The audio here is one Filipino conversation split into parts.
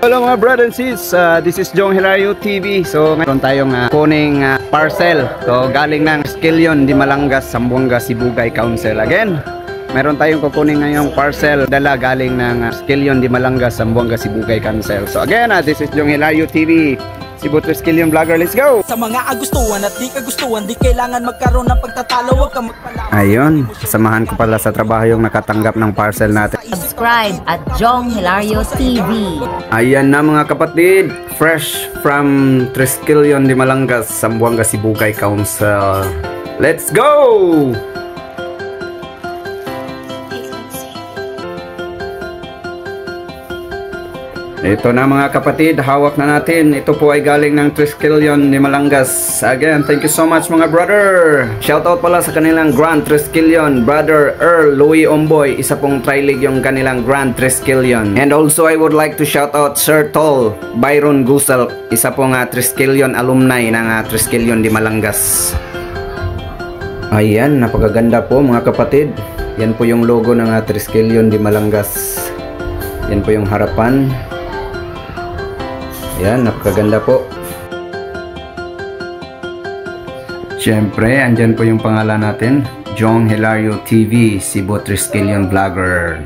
Hello mga brother and sis, this is Jong Hilario TV. So ngayon tayong kuning parcel. So galing ng Skillion, Dimalangas, Zamboanga, Sibugay Council. Again, meron tayong kukunin ngayong parcel dala galing ng Skillion, Dimalangas, Zamboanga, Sibugay Council. So again, this is Jong Hilario TV, Cebu Triskelion Vlogger. Let's go! Sa mga agustuhan at di kagustuhan, di kailangan magkaroon ng pagtatalo. Huwag ka magpalaman. Ayun, samahan ko pala sa trabaho yung nakatanggap ng parcel natin. Subscribe at Jong Hilario TV. Ayan na mga kapatid, fresh from Triskelion, Dimalangas, Zamboanga, Sibugay Council. Let's go! Ito na mga kapatid, hawak na natin. Ito po ay galing ng Triskelion, Dimalangas. Again, thank you so much mga brother. Shoutout pala sa kanilang Grand Triskelion, Brother Earl Louis Omboy. Isa pong trilig yung kanilang Grand Triskelion. And also I would like to shout out Sir Tol Byron Gusel. Isa pong Triskelion alumni ng Triskelion, Dimalangas. Ayan, napakaganda po mga kapatid. Yan po yung logo ng Triskelion, Dimalangas. Yan po yung harapan. Ayan, napakaganda po. Siyempre, andyan po yung pangalan natin, Jong Hilario TV, Cebu Triskelion Vlogger.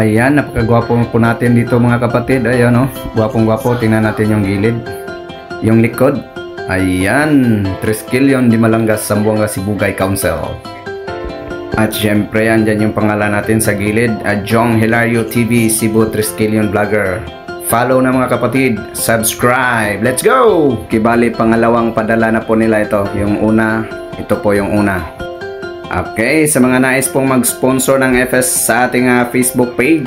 Ayan, napakagwapo po natin dito mga kapatid. Ayan o, gwapong gwapo. Tingnan natin yung gilid, yung likod. Ayan, Triskelion, Dimalangas, Zamboanga, Sibugay Council. At syempre, andyan yung pangalan natin sa gilid, Jong Hilario TV, Cebu Triskelion Vlogger. Follow na mga kapatid, subscribe. Let's go! Kibali, pangalawang padala na po nila ito. Yung una, ito po yung una. Okay, sa mga nais pong mag-sponsor ng FS sa ating Facebook page,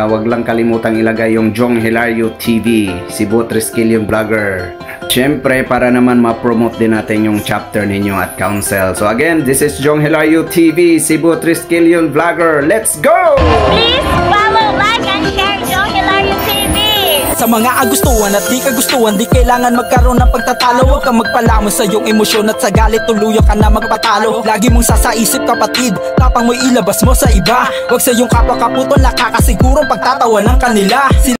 wag lang kalimutang ilagay yung Jong Hilario TV, Cebu Triskelion Vlogger. Siyempre, para naman ma-promote din natin yung chapter ninyo at council. So again, this is Jong Hilario TV, Cebu Triskelion Vlogger. Let's go! Please follow, like, and share Jong Hilario TV. Sa mga agustuhan at di kagustuhan, di kailangan magkaroon ng pagtatalo. Huwag kang magpalamon sa iyong emosyon at sa galit tuluyan ka na magpatalo. Lagi mong sasaisip kapatid, tapang mo ilabas mo sa iba. Huwag sa iyong kapwa kaputol, nakakasigurong pagtatawa ng kanila.